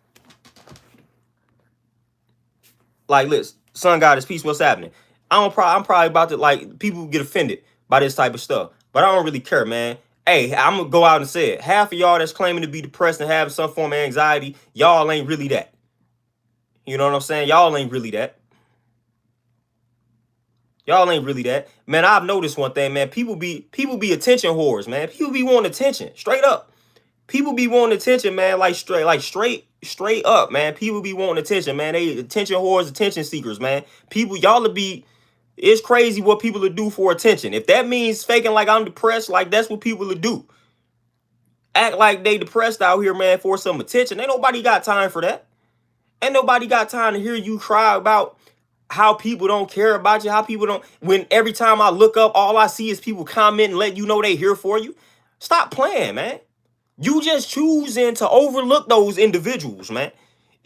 like, listen, Sun God is peace, what's happening? I'm probably about to, like, people get offended by this type of stuff, but I don't really care, man. Hey, I'm gonna go out and say it. Half of y'all that's claiming to be depressed and having some form of anxiety, y'all ain't really that. You know what I'm saying? Y'all ain't really that. Y'all ain't really that. Man, I've noticed one thing, man. People be attention whores, man. People be wanting attention. Straight up. People be wanting attention, man. Straight up, man. People be wanting attention, man. They attention whores, attention seekers, man. People, y'all will be, it's crazy what people will do for attention. If that means faking like I'm depressed, like that's what people will do. Act like they depressed out here, man, for some attention. Ain't nobody got time for that. Ain't nobody got time to hear you cry about how people don't care about you, how people don't, when every time I look up, all I see is people comment and let you know they here for you. Stop playing, man. You just choosing to overlook those individuals, man.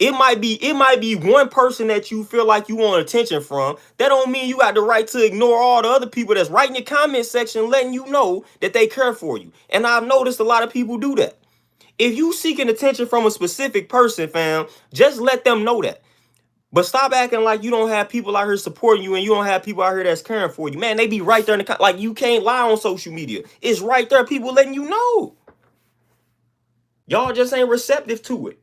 It might be one person that you feel like you want attention from. That don't mean you got the right to ignore all the other people that's right in your comment section letting you know that they care for you. And I've noticed a lot of people do that. If you seeking attention from a specific person, fam, just let them know that. But stop acting like you don't have people out here supporting you and you don't have people out here that's caring for you. Man, they be right there in the, like, you can't lie on social media. It's right there, people letting you know. Y'all just ain't receptive to it.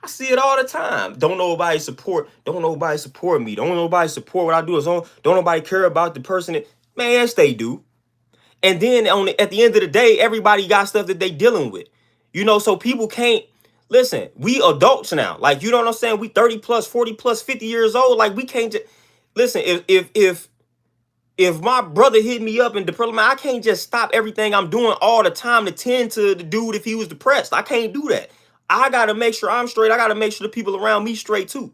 I see it all the time. Don't nobody support me. Don't nobody support what I do. Don't nobody care about the person that, man, yes, they do. And then at the end of the day, everybody got stuff that they dealing with. You know, so people can't, listen, we adults now. Like, you know what I'm saying? We 30 plus, 40 plus, 50 years old. Like, we can't just, listen, if my brother hit me up and depressed, man, I can't just stop everything I'm doing all the time to tend to the dude if he was depressed. I can't do that. I got to make sure I'm straight. I got to make sure the people around me straight too.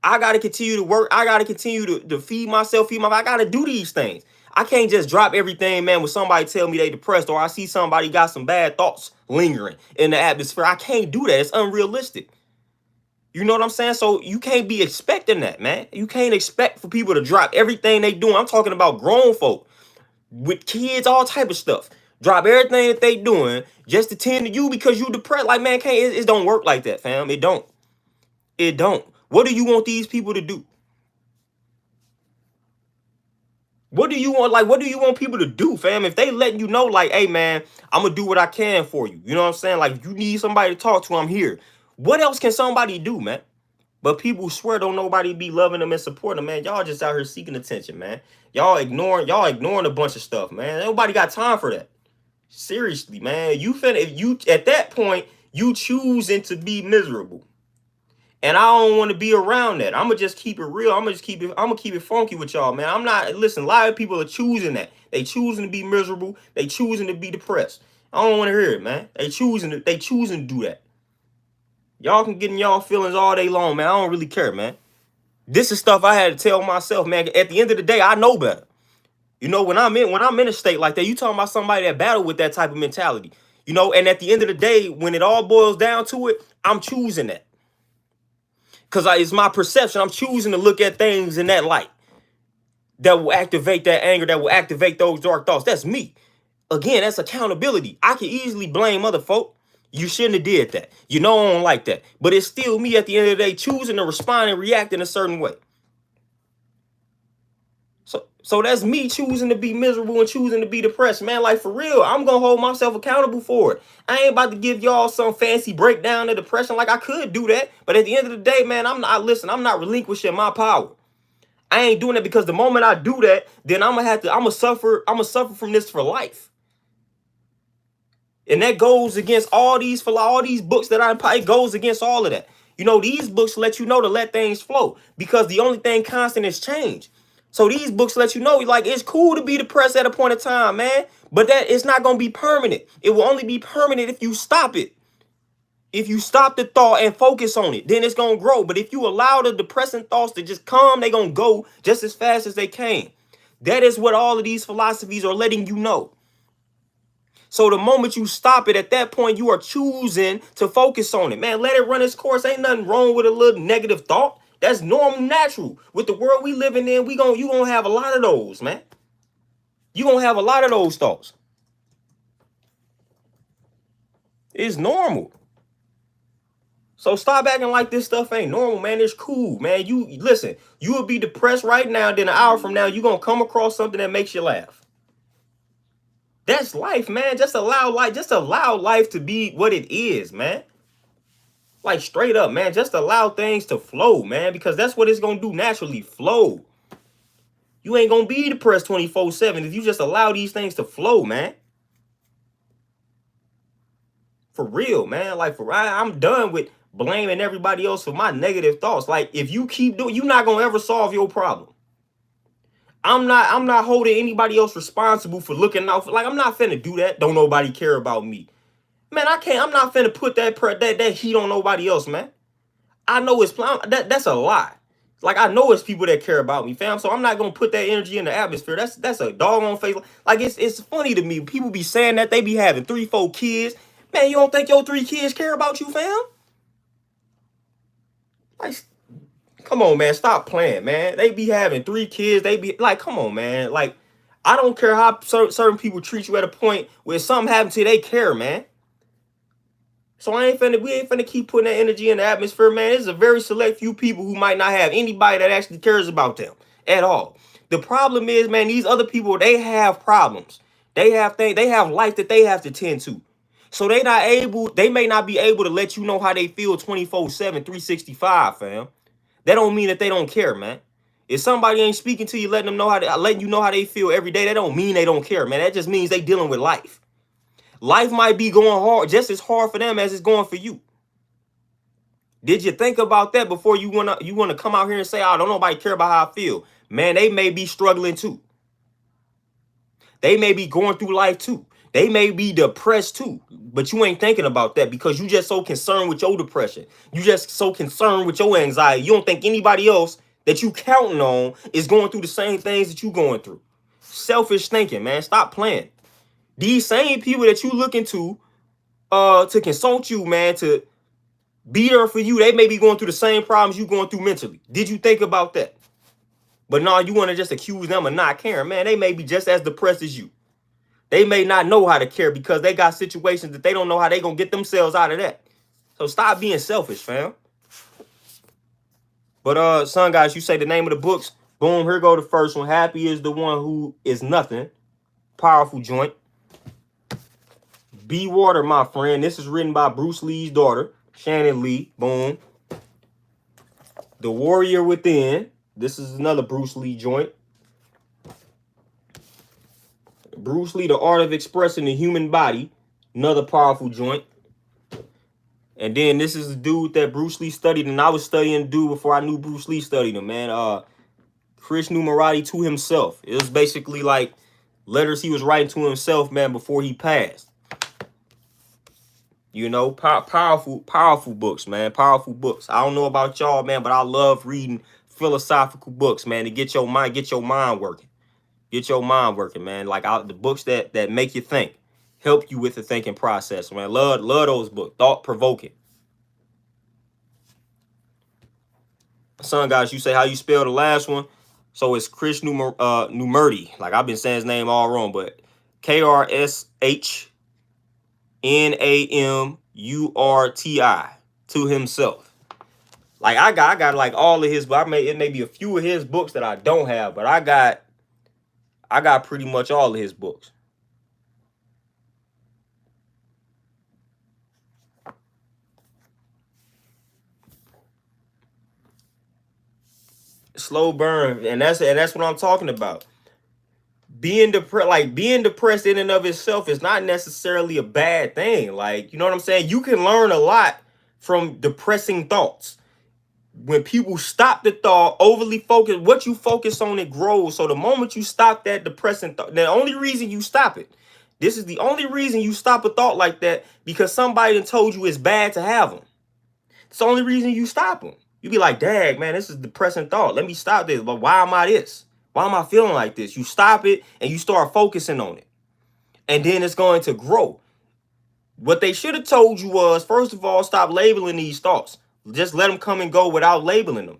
I got to continue to work. I got to continue to feed myself, I got to do these things. I can't just drop everything, man, when somebody tell me they depressed or I see somebody got some bad thoughts lingering in the atmosphere. I can't do that. It's unrealistic. You know what I'm saying? So you can't be expecting that, man. You can't expect for people to drop everything they doing. I'm talking about grown folk with kids, all type of stuff. Drop everything that they doing just to tend to you because you depressed. Like, man, it don't work like that, fam. It don't. It don't. What do you want these people to do? What do you want? Like, what do you want people to do, fam? If they letting you know, like, hey, man, I'm gonna do what I can for you. You know what I'm saying? Like, if you need somebody to talk to, I'm here. What else can somebody do, man? But people swear don't nobody be loving them and supporting them, man. Y'all just out here seeking attention, man. Y'all ignoring a bunch of stuff, man. Nobody got time for that. Seriously, man. If you at that point, you choosing to be miserable. And I don't want to be around that. I'm gonna just keep it real. I'm gonna keep it funky with y'all, man. I'm not, listen, a lot of people are choosing that. They choosing to be miserable. They choosing to be depressed. I don't want to hear it, man. They choosing to do that. Y'all can get in y'all feelings all day long, man. I don't really care, man. This is stuff I had to tell myself, man. At the end of the day, I know better. You know, when I'm in a state like that, you talking about somebody that battled with that type of mentality. You know, and at the end of the day, when it all boils down to it, I'm choosing that. Because it's my perception. I'm choosing to look at things in that light that will activate that anger, that will activate those dark thoughts. That's me. Again, that's accountability. I can easily blame other folk. You shouldn't have did that. You know I don't like that. But it's still me at the end of the day choosing to respond and react in a certain way. So that's me choosing to be miserable and choosing to be depressed, man. Like, for real, I'm going to hold myself accountable for it. I ain't about to give y'all some fancy breakdown of depression. Like, I could do that. But at the end of the day, man, I'm not relinquishing my power. I ain't doing it, because the moment I do that, then I'm going to suffer from this for life. And that goes against all these books that it goes against all of that. You know, these books let you know to let things flow, because the only thing constant is change. So these books let you know, like, it's cool to be depressed at a point of time, man, but that it's not going to be permanent. It will only be permanent if you stop it. If you stop the thought and focus on it, then it's going to grow. But if you allow the depressing thoughts to just come, they're going to go just as fast as they came. That is what all of these philosophies are letting you know. So the moment you stop it, at that point, you are choosing to focus on it. Man, let it run its course. Ain't nothing wrong with a little negative thought. That's normal, natural. With the world we living in, you gonna have a lot of those, man. You gonna have a lot of those thoughts. It's normal. So stop acting like this stuff ain't normal, man. It's cool, man. You listen, you will be depressed right now, then an hour from now, you're gonna come across something that makes you laugh. That's life, man. Just allow life to be what it is, man. Like straight up, man. Just allow things to flow, man, because that's what it's gonna do naturally. Flow. You ain't gonna be depressed 24/7 if you just allow these things to flow, man. For real, man. Like I'm done with blaming everybody else for my negative thoughts. Like if you keep doing, you're not gonna ever solve your problem. I'm not holding anybody else responsible for looking out for, like, I'm not finna do that. Don't nobody care about me. Man, I'm not finna put that heat on nobody else, man. I know that's a lie. Like, I know it's people that care about me, fam. So I'm not gonna put that energy in the atmosphere. That's a doggone face. Like, it's funny to me. People be saying that they be having 3-4 kids. Man, you don't think your 3 kids care about you, fam? Like, come on, man. Stop playing, man. They be having 3 kids. They be like, come on, man. Like, I don't care how certain people treat you at a point where something happens to you, they care, man. So we ain't finna keep putting that energy in the atmosphere, man. There's a very select few people who might not have anybody that actually cares about them at all. The problem is, man, these other people, they have problems. They have things, they have life that they have to tend to. So they may not be able to let you know how they feel 24/7, 365, fam. That don't mean that they don't care, man. If somebody ain't speaking to you, letting you know how they feel every day, that don't mean they don't care, man. That just means they dealing with life. Life might be going hard, just as hard for them as it's going for you. Did you think about that before you wanna come out here and say, "Oh, don't nobody care about how I feel"? Man, they may be struggling too. They may be going through life too. They may be depressed too, but you ain't thinking about that because you just so concerned with your depression. You just so concerned with your anxiety. You don't think anybody else that you counting on is going through the same things that you going through. Selfish thinking, man. Stop playing. These same people that you looking to consult you, man, to be there for you, they may be going through the same problems you going through mentally. Did you think about that? But no, you want to just accuse them of not caring, man. They may be just as depressed as you. They may not know how to care because they got situations that they don't know how they gonna get themselves out of that. So stop being selfish, fam. But son, guys, you say the name of the books. Boom, here go the first one. Happy is the one who is nothing. Powerful joint. Be Water, my friend. This is written by Bruce Lee's daughter, Shannon Lee. Boom. The Warrior Within. This is another Bruce Lee joint. Bruce Lee, The Art of Expressing the Human Body. Another powerful joint. And then this is the dude that Bruce Lee studied, and I was studying the dude before I knew Bruce Lee studied him, man. Krishna Murati to himself. It was basically like letters he was writing to himself, man, before he passed. You know, powerful books, man. Powerful books. I don't know about y'all, man, but I love reading philosophical books, man, to get your mind working. Get your mind working, man. Like the books that make you think, help you with the thinking process, man. Love those books. Thought provoking. Son, guys, you say how you spell the last one. So it's Krishna Murti. Like I've been saying his name all wrong, but KRSHNAMURTI to himself. Like I got like all of his, but it may be a few of his books that I don't have, but I got pretty much all of his books. Slow burn, and that's what I'm talking about. Being depressed in and of itself is not necessarily a bad thing. Like, you know what I'm saying? You can learn a lot from depressing thoughts. When people stop the thought, overly focus, what you focus on, it grows. So the moment you stop that depressing thought, the only reason you stop it, this is the only reason you stop a thought like that, because somebody done told you it's bad to have them. It's the only reason you stop them. You be like, dang, man, this is a depressing thought. Let me stop this. But why am I this? Why am I feeling like this? You stop it and you start focusing on it. And then it's going to grow. What they should have told you was, first of all, stop labeling these thoughts. Just let them come and go without labeling them.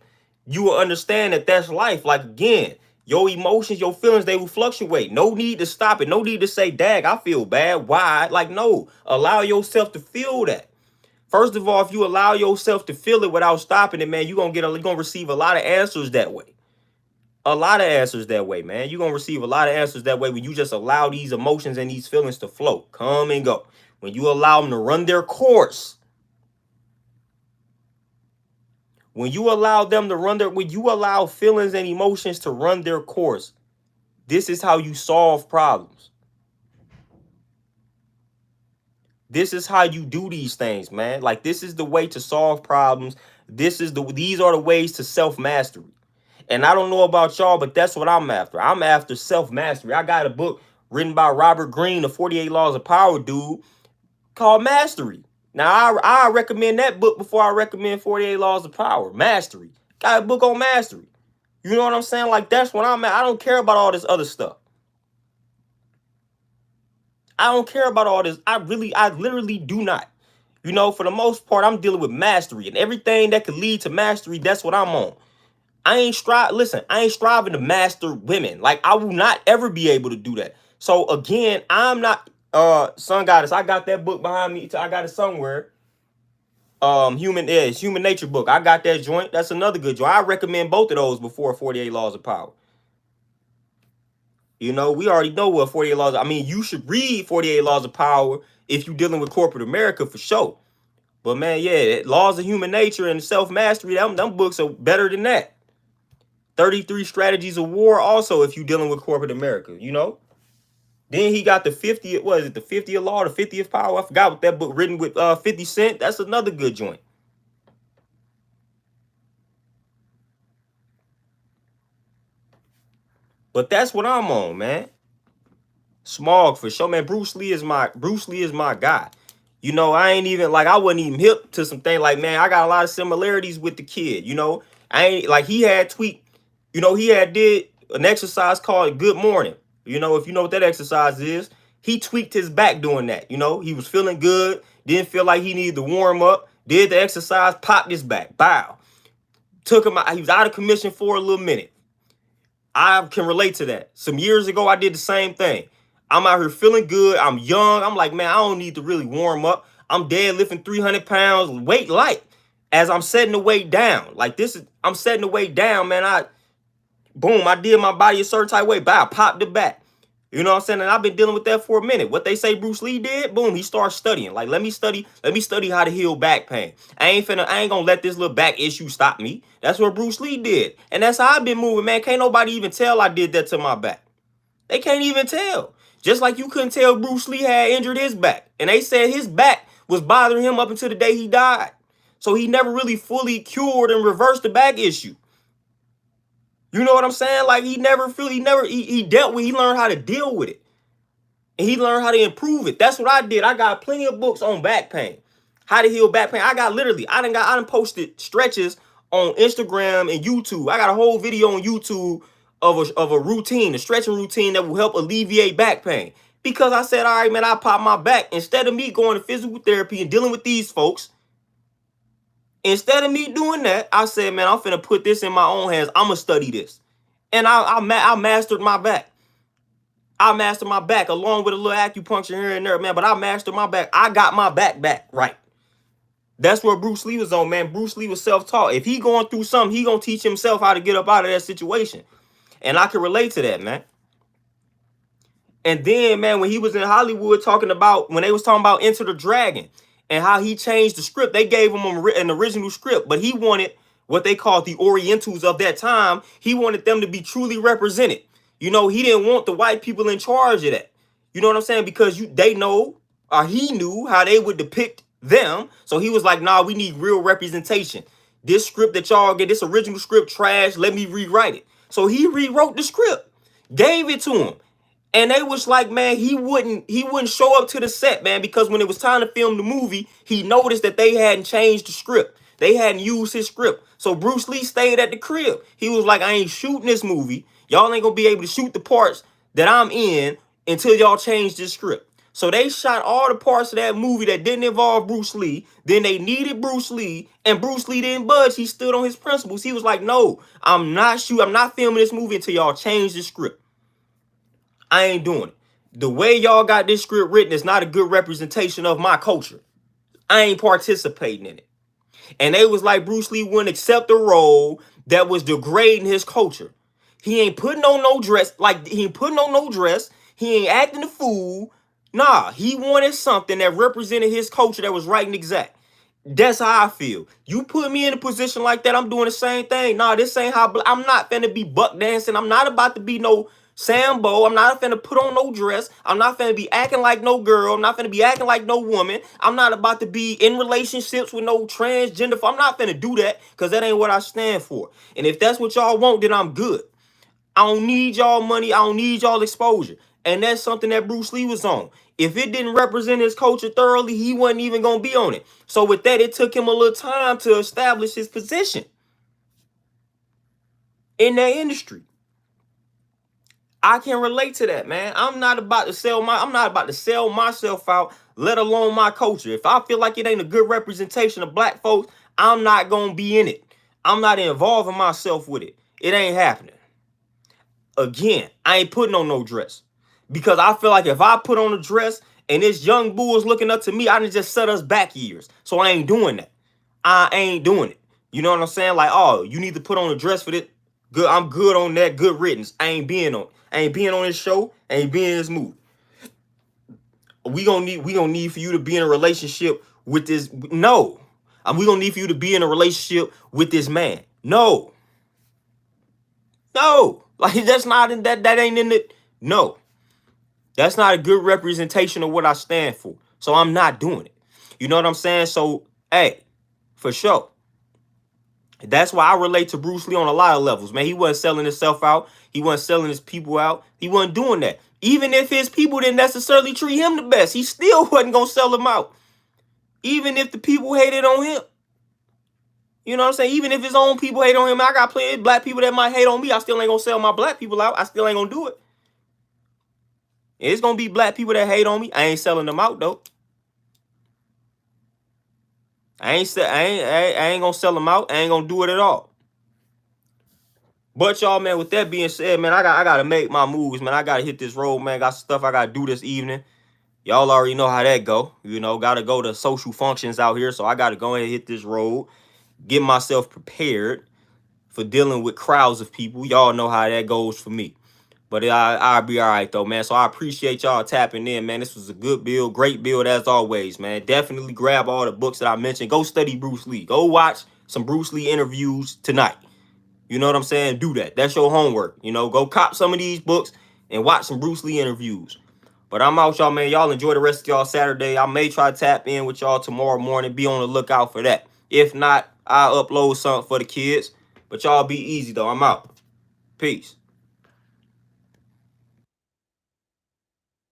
you will understand that that's life. Like, again, your emotions, your feelings, they will fluctuate. No need to stop it. No need to say, dag, I feel bad. Why? Like, no, allow yourself to feel that. First of all, if you allow yourself to feel it without stopping it, man, you're gonna receive a lot of answers that way. A lot of answers that way, man. You're gonna receive a lot of answers that way when you just allow these emotions and these feelings to flow, come and go. When you allow them to run their course. When you allow when you allow feelings and emotions to run their course, this is how you solve problems. This is how you do these things, man. Like, this is the way to solve problems. These are the ways to self-mastery. And I don't know about y'all, but that's what I'm after. I'm after self-mastery. I got a book written by Robert Greene, the 48 Laws of Power dude, called Mastery. Now, I recommend that book before I recommend 48 Laws of Power. Mastery. Got a book on mastery. You know what I'm saying? Like, that's what I'm at. I don't care about all this other stuff. I don't care about all this. I literally do not. You know, for the most part, I'm dealing with mastery. And everything that could lead to mastery, that's what I'm on. I ain't striving to master women. Like, I will not ever be able to do that. So again, I'm not Sun Goddess. I got that book behind me. I got it somewhere. Human Nature book. I got that joint. That's another good joint. I recommend both of those before 48 Laws of Power. You know, we already know what 48 Laws. I mean, you should read 48 Laws of Power if you're dealing with corporate America for sure. But man, yeah, Laws of Human Nature and Self-Mastery, them books are better than that. 33 Strategies of War also if you're dealing with corporate America, you know. Then he got the 50th, what is it, the 50th Law, the 50th Power? I forgot what that book written with 50 Cent. That's another good joint. But that's what I'm on, man. Smog for sure, man. Bruce Lee is my guy. You know, I wasn't even hip to some things. Like, man, I got a lot of similarities with the kid. You know, I ain't like he had tweaked. You know, he had did an exercise called Good Morning. You know, if you know what that exercise is, he tweaked his back doing that. You know, he was feeling good, didn't feel like he needed to warm up, did the exercise, popped his back, bow. Took him out. He was out of commission for a little minute. I can relate to that. Some years ago, I did the same thing. I'm out here feeling good. I'm young. I'm like, man, I don't need to really warm up. I'm deadlifting 300 pounds, weight light. As I'm setting the weight down. Like, I'm setting the weight down, man. I did my body a certain type of way. Bow, popped it back. You know what I'm saying? And I've been dealing with that for a minute. What they say Bruce Lee did, boom, he started studying. Like, let me study how to heal back pain. I ain't gonna let this little back issue stop me. That's what Bruce Lee did. And that's how I've been moving, man. Can't nobody even tell I did that to my back. They can't even tell. Just like you couldn't tell Bruce Lee had injured his back. And they said his back was bothering him up until the day he died. So he never really fully cured and reversed the back issue. You know what I'm saying? Like, he learned how to deal with it. And he learned how to improve it. That's what I did. I got plenty of books on back pain. How to heal back pain. I done posted stretches on Instagram and YouTube. I got a whole video on YouTube of a routine, a stretching routine that will help alleviate back pain. Because I said, all right, man, I pop my back. Instead of me going to physical therapy and dealing with these folks, instead of me doing that, I said, man, I'm finna put this in my own hands. I'm gonna study this. And I mastered my back. I mastered my back along with a little acupuncture here and there, man. But I mastered my back. I got my back right. That's where Bruce Lee was on, man. Bruce Lee was self-taught. If he going through something, he gonna teach himself how to get up out of that situation. And I can relate to that, man. And then, man, when he was in Hollywood when they was talking about Enter the Dragon and how he changed the script, they gave him an original script, but he wanted what they called the Orientals of that time. He wanted them to be truly represented. You know, he didn't want the white people in charge of that. You know what I'm saying? Because he knew how they would depict them. So he was like, nah, we need real representation. This script that y'all get, this original script, trash, let me rewrite it. So he rewrote the script, gave it to him. And they was like, man, he wouldn't show up to the set, man, because when it was time to film the movie, he noticed that they hadn't changed the script. They hadn't used his script. So Bruce Lee stayed at the crib. He was like, I ain't shooting this movie. Y'all ain't gonna be able to shoot the parts that I'm in until y'all change this script. So they shot all the parts of that movie that didn't involve Bruce Lee. Then they needed Bruce Lee, and Bruce Lee didn't budge. He stood on his principles. He was like, no, I'm not filming this movie until y'all change the script. I ain't doing it. The way y'all got this script written is not a good representation of my culture. I ain't participating in it. And they was like, Bruce Lee wouldn't accept a role that was degrading his culture. He ain't putting on no dress. Like, he ain't putting on no dress. He ain't acting a fool. Nah, he wanted something that represented his culture that was right and exact. That's how I feel. You put me in a position like that, I'm doing the same thing. Nah, this ain't how. I'm not finna be buck dancing. I'm not about to be no Sambo. I'm not finna put on no dress. I'm not finna be acting like no girl. I'm not finna be acting like no woman. I'm not about to be in relationships with no transgender. I'm not finna do that because that ain't what I stand for. And if that's what y'all want, then I'm good. I don't need y'all money. I don't need y'all exposure. And that's something that Bruce Lee was on. If it didn't represent his culture thoroughly, he wasn't even going to be on it. So with that, it took him a little time to establish his position in that industry. I can relate to that, man. I'm not about to sell myself out, let alone my culture. If I feel like it ain't a good representation of black folks, I'm not going to be in it. I'm not involving myself with it. It ain't happening. Again, I ain't putting on no dress. Because I feel like if I put on a dress and this young bull is looking up to me, I done just set us back years. So I ain't doing that. I ain't doing it. You know what I'm saying? Like, oh, you need to put on a dress for this. Good, I'm good on that. Good riddance. I ain't being on this show. I ain't being in this movie. We gonna need for you to be in a relationship with this. No. We gonna need for you to be in a relationship with this man. No. No. Like, that's not in that ain't in it. No. That's not a good representation of what I stand for. So I'm not doing it. You know what I'm saying? So, hey, for sure. That's why I relate to Bruce Lee on a lot of levels, man. He wasn't selling himself out. He wasn't selling his people out. He wasn't doing that. Even if his people didn't necessarily treat him the best, he still wasn't going to sell them out. Even if the people hated on him. You know what I'm saying? Even if his own people hate on him, I got plenty of black people that might hate on me. I still ain't going to sell my black people out. I still ain't going to do it. It's going to be black people that hate on me. I ain't selling them out, though. I ain't going to sell them out. I ain't going to do it at all. But y'all, man, with that being said, man, I got to make my moves, man. I got to hit this road, man. Got stuff I got to do this evening. Y'all already know how that go. You know, got to go to social functions out here. So I got to go ahead and hit this road. Get myself prepared for dealing with crowds of people. Y'all know how that goes for me. But I'll be all right, though, man. So I appreciate y'all tapping in, man. This was a good build. Great build, as always, man. Definitely grab all the books that I mentioned. Go study Bruce Lee. Go watch some Bruce Lee interviews tonight. You know what I'm saying? Do that. That's your homework. You know, go cop some of these books and watch some Bruce Lee interviews. But I'm out, y'all, man. Y'all enjoy the rest of y'all Saturday. I may try to tap in with y'all tomorrow morning. Be on the lookout for that. If not, I'll upload something for the kids. But y'all be easy, though. I'm out. Peace.